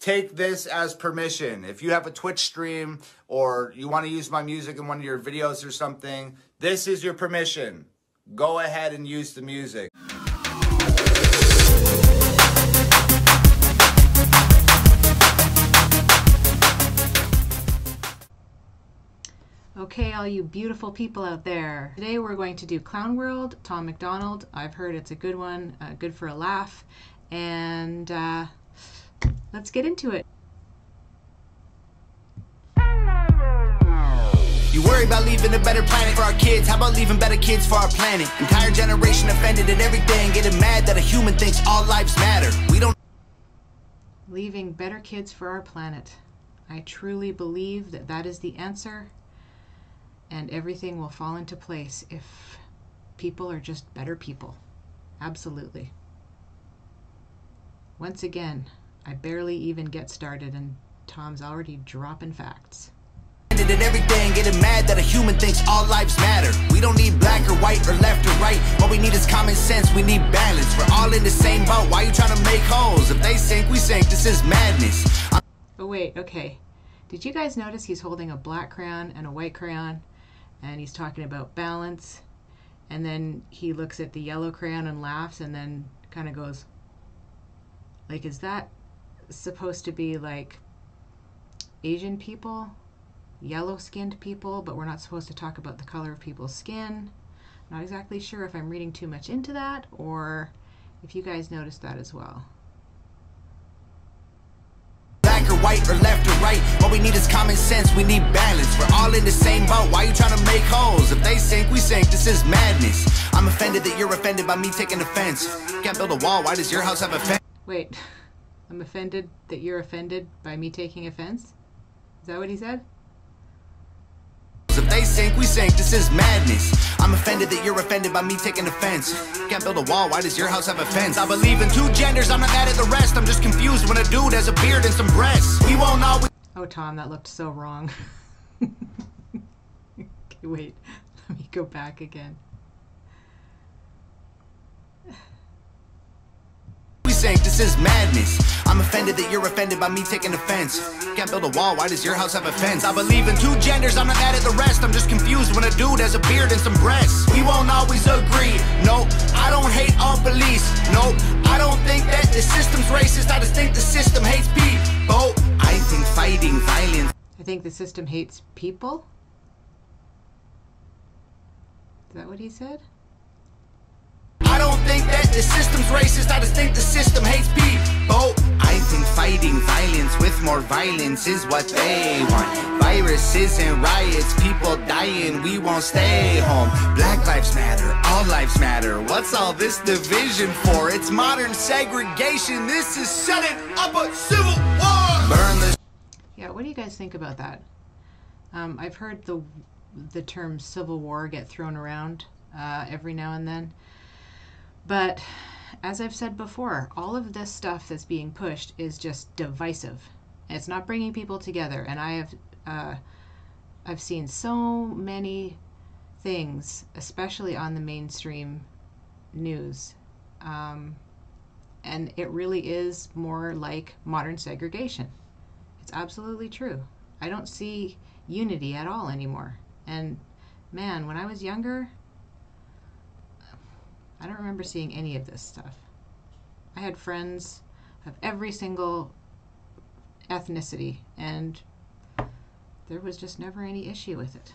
take this as permission. If you have a Twitch stream or you want to use my music in one of your videos or something, this is your permission. Go ahead and use the music. Okay, all you beautiful people out there. Today we're going to do Clown World, Tom MacDonald. I've heard it's a good one, good for a laugh. And let's get into it. You worry about leaving a better planet for our kids. How about leaving better kids for our planet? Entire generation offended at everything, getting mad that a human thinks all lives matter. We don't... Leaving better kids for our planet. I truly believe that that is the answer, and everything will fall into place if people are just better people. Absolutely. Once again, I barely even get started and Tom's already dropping facts. At everything, getting mad that a human thinks all lives matter. We don't need black or white or left or right. What we need is common sense, we need balance. We're all in the same boat, why you trying to make holes? If they sink, we sink, this is madness. Oh wait, okay. Did you guys notice he's holding a black crayon and a white crayon? And he's talking about balance. And then he looks at the yellow crayon and laughs and then kind of goes, like, is that supposed to be like Asian people? Yellow-skinned people, but we're not supposed to talk about the color of people's skin. Not exactly sure if I'm reading too much into that or if you guys noticed that as well. Black or white or left or right, what we need is common sense, we need balance. We're all in the same boat, why you trying to make holes? If they sink, we sink, this is madness. I'm offended that you're offended by me taking offense. Can't build a wall, why does your house have a fence? Wait, I'm offended that you're offended by me taking offense? Is that what he said? If they sink, we sink, this is madness. I'm offended that you're offended by me taking offense. Can't build a wall, why does your house have a fence? I believe in two genders, I'm not mad at the rest. I'm just confused when a dude has a beard and some breasts. We won't always... Oh, Tom, that looked so wrong. Okay, wait, let me go back again. This is madness. I'm offended that you're offended by me taking offense. Can't build a wall, why does your house have a fence? I believe in two genders, I'm not mad at the rest. I'm just confused when a dude has a beard and some breasts. We won't always agree. Nope, I don't hate all police. Nope, I don't think that the system's racist. I just think the system hates people. I think fighting violence. I think the system hates people? Is that what he said? I don't think that the system's racist, I just think the system hates people. I think fighting violence with more violence is what they want. Viruses and riots, people dying, we won't stay home. Black lives matter, all lives matter. What's all this division for? It's modern segregation, this is setting up a civil war. Burn the... Yeah, what do you guys think about that? I've heard the term civil war get thrown around every now and then. But as I've said before, all of this stuff that's being pushed is just divisive. It's not bringing people together. And I've seen so many things, especially on the mainstream news, and it really is more like modern segregation. It's absolutely true. I don't see unity at all anymore. And man, when I was younger, I don't remember seeing any of this stuff. I had friends of every single ethnicity, and there was just never any issue with it.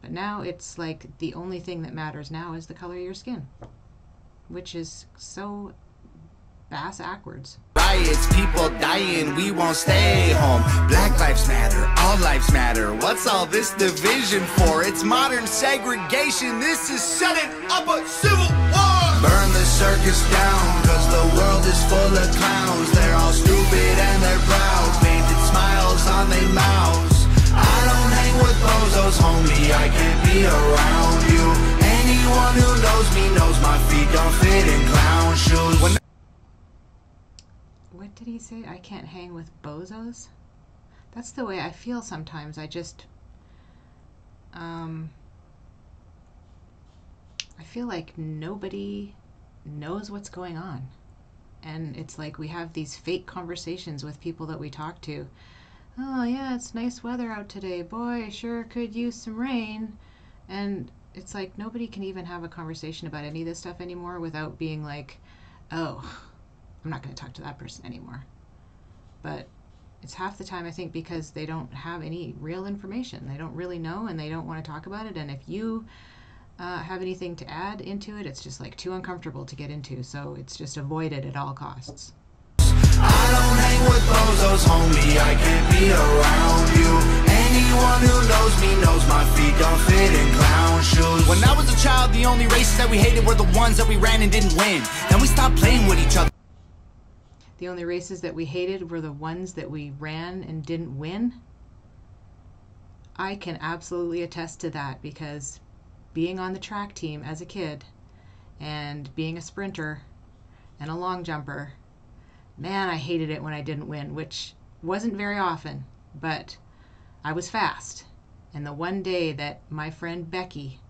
But now it's like the only thing that matters now is the color of your skin, which is so bass-ackwards. Riots, people dying, we won't stay home. Black lives matter, all lives matter. What's all this division for? It's modern segregation, this is setting up a civil war. Burn the circus down, cause the world is full of clowns. They're all stupid and they're proud, painted smiles on their mouths. I don't hang with bozos, homie, I can't be around you. Anyone who knows me knows my feet don't fit in clown shoes. What did he say? I can't hang with bozos? That's the way I feel sometimes. I just I feel like nobody knows what's going on. And it's like we have these fake conversations with people that we talk to. Oh yeah, it's nice weather out today. Boy, I sure could use some rain. And it's like nobody can even have a conversation about any of this stuff anymore without being like, oh, I'm not going to talk to that person anymore. But it's half the time, I think, because they don't have any real information. They don't really know, and they don't want to talk about it. And if you have anything to add into it, it's just like too uncomfortable to get into. So it's just avoided at all costs. I don't hang with bozos, homie, I can't be around you. Anyone who knows me knows my feet don't fit in clown shoes. When I was a child, the only races that we hated were the ones that we ran and didn't win. Then we stopped playing with each other. The only races that we hated were the ones that we ran and didn't win. I can absolutely attest to that, because being on the track team as a kid and being a sprinter and a long jumper, man, I hated it when I didn't win, which wasn't very often, but I was fast. And the one day that my friend Becky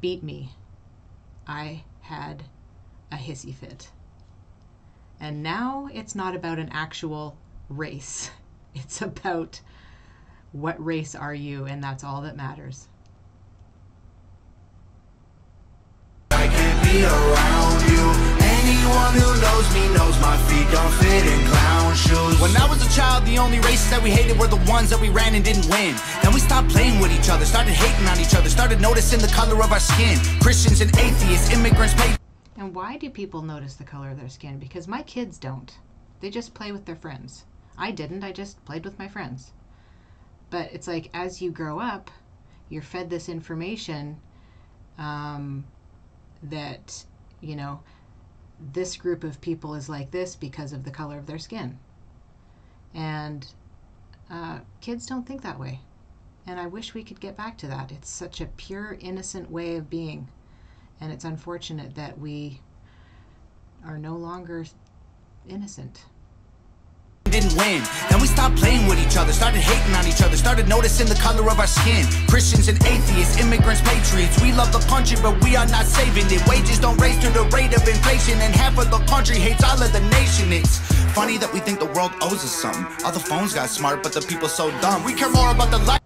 beat me, I had a hissy fit. And now it's not about an actual race. It's about what race are you, and that's all that matters. I can't be around you. Anyone who knows me knows my feet don't fit in clown shoes. When I was a child, the only races that we hated were the ones that we ran and didn't win. Then we stopped playing with each other, started hating on each other, started noticing the color of our skin. Christians and atheists, immigrants, And why do people notice the color of their skin? Because my kids don't. They just play with their friends. I didn't. I just played with my friends. But it's like, as you grow up, you're fed this information that, you know, this group of people is like this because of the color of their skin. And kids don't think that way. And I wish we could get back to that. It's such a pure, innocent way of being. And it's unfortunate that we are no longer innocent. Didn't win. Then we stopped playing with each other, started hating on each other, started noticing the color of our skin. Christians and atheists, immigrants, patriots, we love the country, but we are not saving it. Wages don't raise to the rate of inflation, and half of the country hates all of the nation. It's funny that we think the world owes us something. All the phones got smart, but the people so dumb. We care more about the life.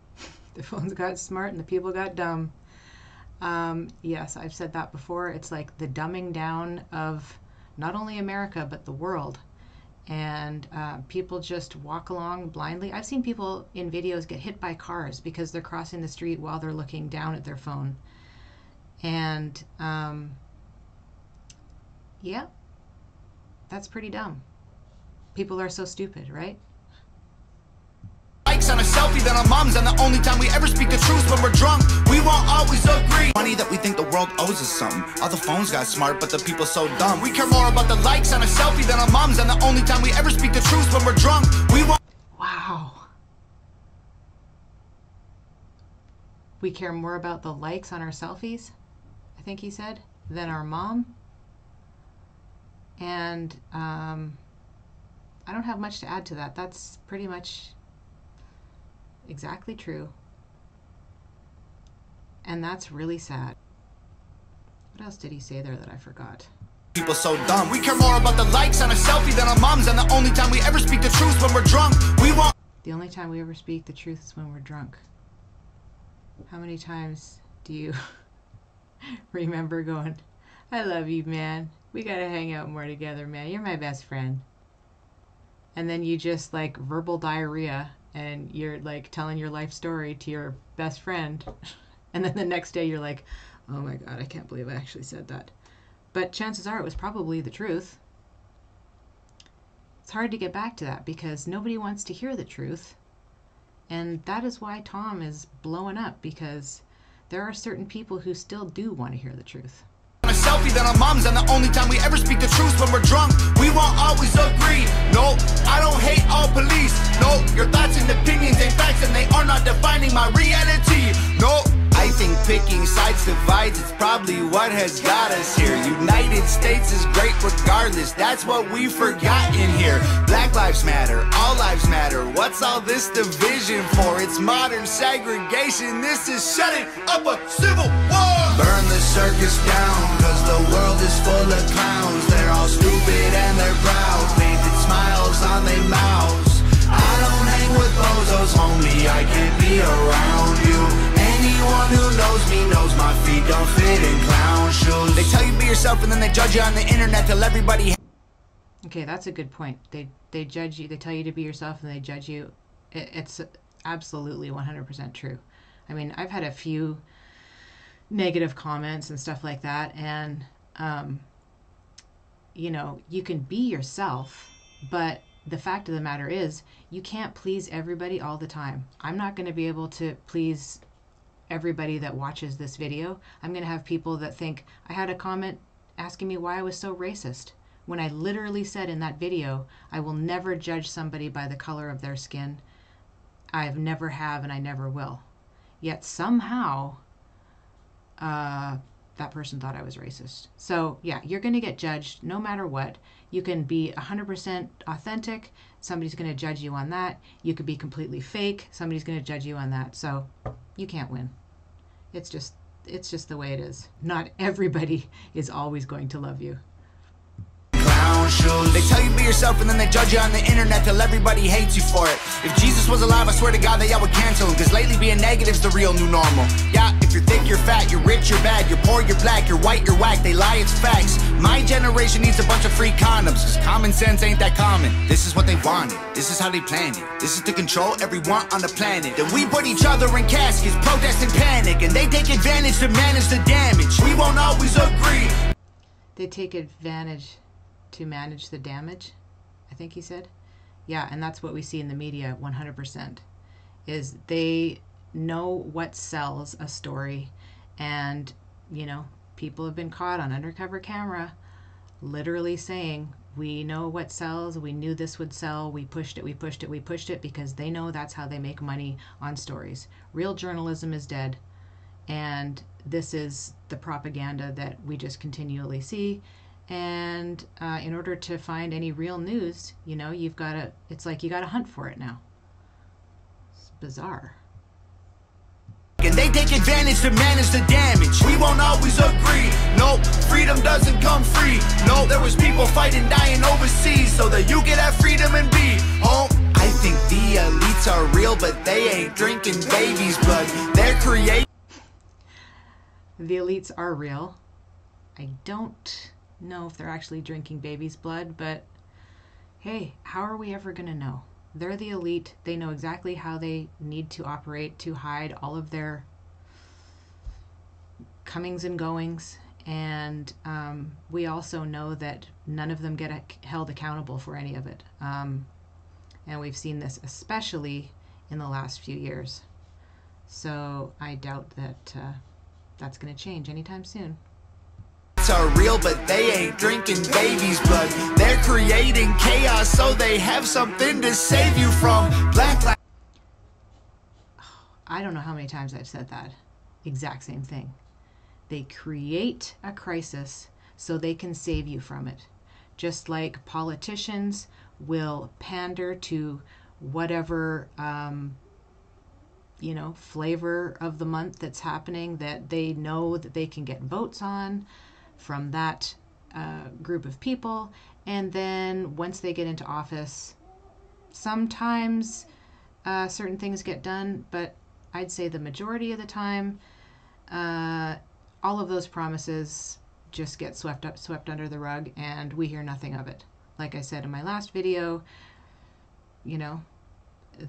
The phones got smart and the people got dumb. Yes, I've said that before. It's like the dumbing down of not only America, but the world. And people just walk along blindly. I've seen people in videos get hit by cars because they're crossing the street while they're looking down at their phone. And yeah, that's pretty dumb. People are so stupid, right? On a selfie than our moms, and the only time we ever speak the truth when we're drunk. We won't always agree. Funny that we think the world owes us something. All the phones got smart, but the people so dumb. We care more about the likes on a selfie than our moms, and the only time we ever speak the truth when we're drunk. We won't. Wow. We care more about the likes on our selfies, I think he said, than our mom. And I don't have much to add to that. That's pretty much exactly true. And that's really sad. What else did he say there that I forgot? People so dumb. We care more about the likes on a selfie than our moms, and the only time we ever speak the truth when we're drunk. We won't. The only time we ever speak the truth is when we're drunk. How many times do you remember going, I love you, man. We gotta hang out more together, man. You're my best friend. And then you just like verbal diarrhea and you're like telling your life story to your best friend. And then the next day you're like, oh my God, I can't believe I actually said that. But chances are it was probably the truth. It's hard to get back to that because nobody wants to hear the truth. And that is why Tom is blowing up, because there are certain people who still do want to hear the truth. A selfie than our moms, and the only time we ever speak the truth when we're drunk. We won't always agree. No, I don't hate all police. No, your thoughts and opinions ain't facts, and they are not defining my reality. No, I think picking sides divides. It's probably what has got us here. United States is great regardless. That's what we forgot in here. Black lives matter, all lives matter. What's all this division for? It's modern segregation. This is shutting up a civil war. Burn the circus down, cause the world is full of clowns. They're all all stupid and they're proud, painted smiles on their mouths. I don't hang with bozos, homie, I can't be around you. Anyone who knows me knows my feet don't fit in clown shoes. They tell you be yourself and then they judge you on the internet, tell everybody. Okay, that's a good point. They judge you, they tell you to be yourself and they judge you. It's absolutely 100% true. I mean, I've had a few negative comments and stuff like that, and you know, you can be yourself, but the fact of the matter is you can't please everybody all the time. I'm not going to be able to please everybody that watches this video. I'm going to have people that think I had a comment asking me why I was so racist, when I literally said in that video, I will never judge somebody by the color of their skin. I've never have and I never will. Yet somehow that person thought I was racist. So yeah, you're going to get judged no matter what. You can be 100% authentic. Somebody's going to judge you on that. You could be completely fake. Somebody's going to judge you on that. So you can't win. It's just the way it is. Not everybody is always going to love you. They tell you be yourself and then they judge you on the internet till everybody hates you for it. If Jesus was alive, I swear to God that y'all would cancel him, cause lately being negative's the real new normal. Yeah, if you're thick, you're fat, you're rich, you're bad, you're poor, you're black, you're white, you're whack, they lie, it's facts. My generation needs a bunch of free condoms, cause common sense ain't that common. This is what they wanted, this is how they planned it. This is to control everyone on the planet. Then we put each other in caskets, protest and panic, and they take advantage to manage the damage. We won't always agree. They take advantage to manage the damage, I think he said. Yeah, and that's what we see in the media 100%, is they know what sells a story. And, you know, people have been caught on undercover camera literally saying, we know what sells, we knew this would sell, we pushed it, we pushed it, we pushed it, because they know that's how they make money on stories. Real journalism is dead, and this is the propaganda that we just continually see. And in order to find any real news, you know, you've got to, it's like you got to hunt for it now. It's bizarre. And they take advantage to manage the damage. We won't always agree. No, freedom doesn't come free. No, there was people fighting, dying overseas so that you could have freedom and be home. I think the elites are real, but they ain't drinking babies' blood. They're creating. The elites are real. I don't know if they're actually drinking baby's blood, but hey, how are we ever going to know? They're the elite. They know exactly how they need to operate to hide all of their comings and goings, and we also know that none of them get held accountable for any of it, and we've seen this especially in the last few years. So I doubt that that's going to change anytime soon. Are real, but they ain't drinking baby's blood. They're creating chaos so they have something to save you from black lives. I don't know how many times I've said that exact same thing. They create a crisis so they can save you from it. Just like politicians will pander to whatever you know, flavor of the month that's happening, that they know that they can get votes on from that group of people, and then once they get into office, sometimes certain things get done, but I'd say the majority of the time, all of those promises just get swept under the rug, and we hear nothing of it. Like I said in my last video, you know,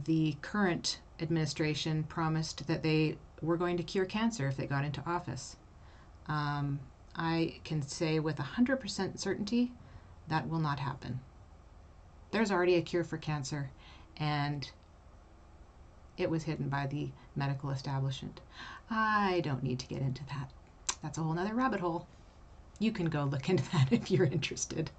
the current administration promised that they were going to cure cancer if they got into office. I can say with 100% certainty that will not happen. There's already a cure for cancer, and it was hidden by the medical establishment. I don't need to get into that. That's a whole nother rabbit hole. You can go look into that if you're interested.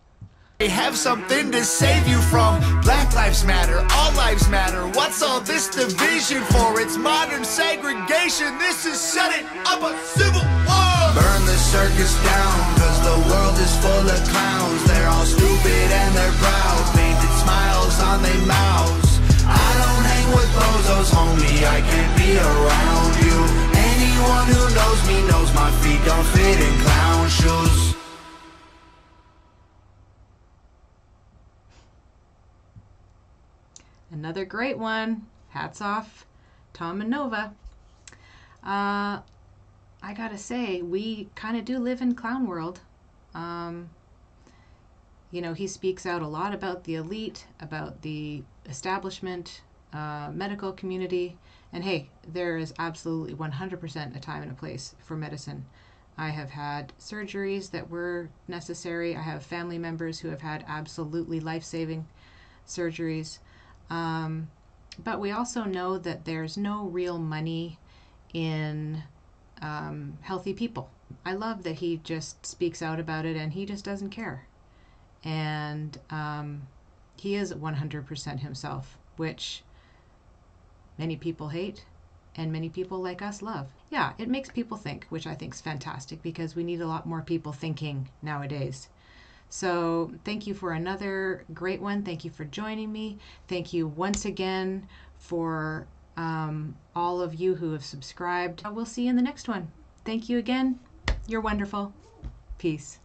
They have something to save you from. Black lives matter, all lives matter. What's all this division for? It's modern segregation. This is setting up a civil war. Burn the circus down, cause the world is full of clowns. They're all stupid and they're proud, painted smiles on their mouths. I don't hang with bozos, homie, I can't be around you. Anyone who knows me knows my feet don't fit in clown shoes. Another great one. Hats off, Tom and Nova. I gotta say, we kind of do live in clown world. You know, he speaks out a lot about the elite, about the establishment, medical community, and hey, there is absolutely 100% a time and a place for medicine. I have had surgeries that were necessary. I have family members who have had absolutely life-saving surgeries. But we also know that there's no real money in healthy people. I love that he just speaks out about it and he just doesn't care. And he is 100% himself, which many people hate and many people like us love. Yeah, it makes people think, which I think is fantastic because we need a lot more people thinking nowadays. So thank you for another great one. Thank you for joining me. Thank you once again for all of you who have subscribed. We'll see you in the next one. Thank you again. You're wonderful. Peace.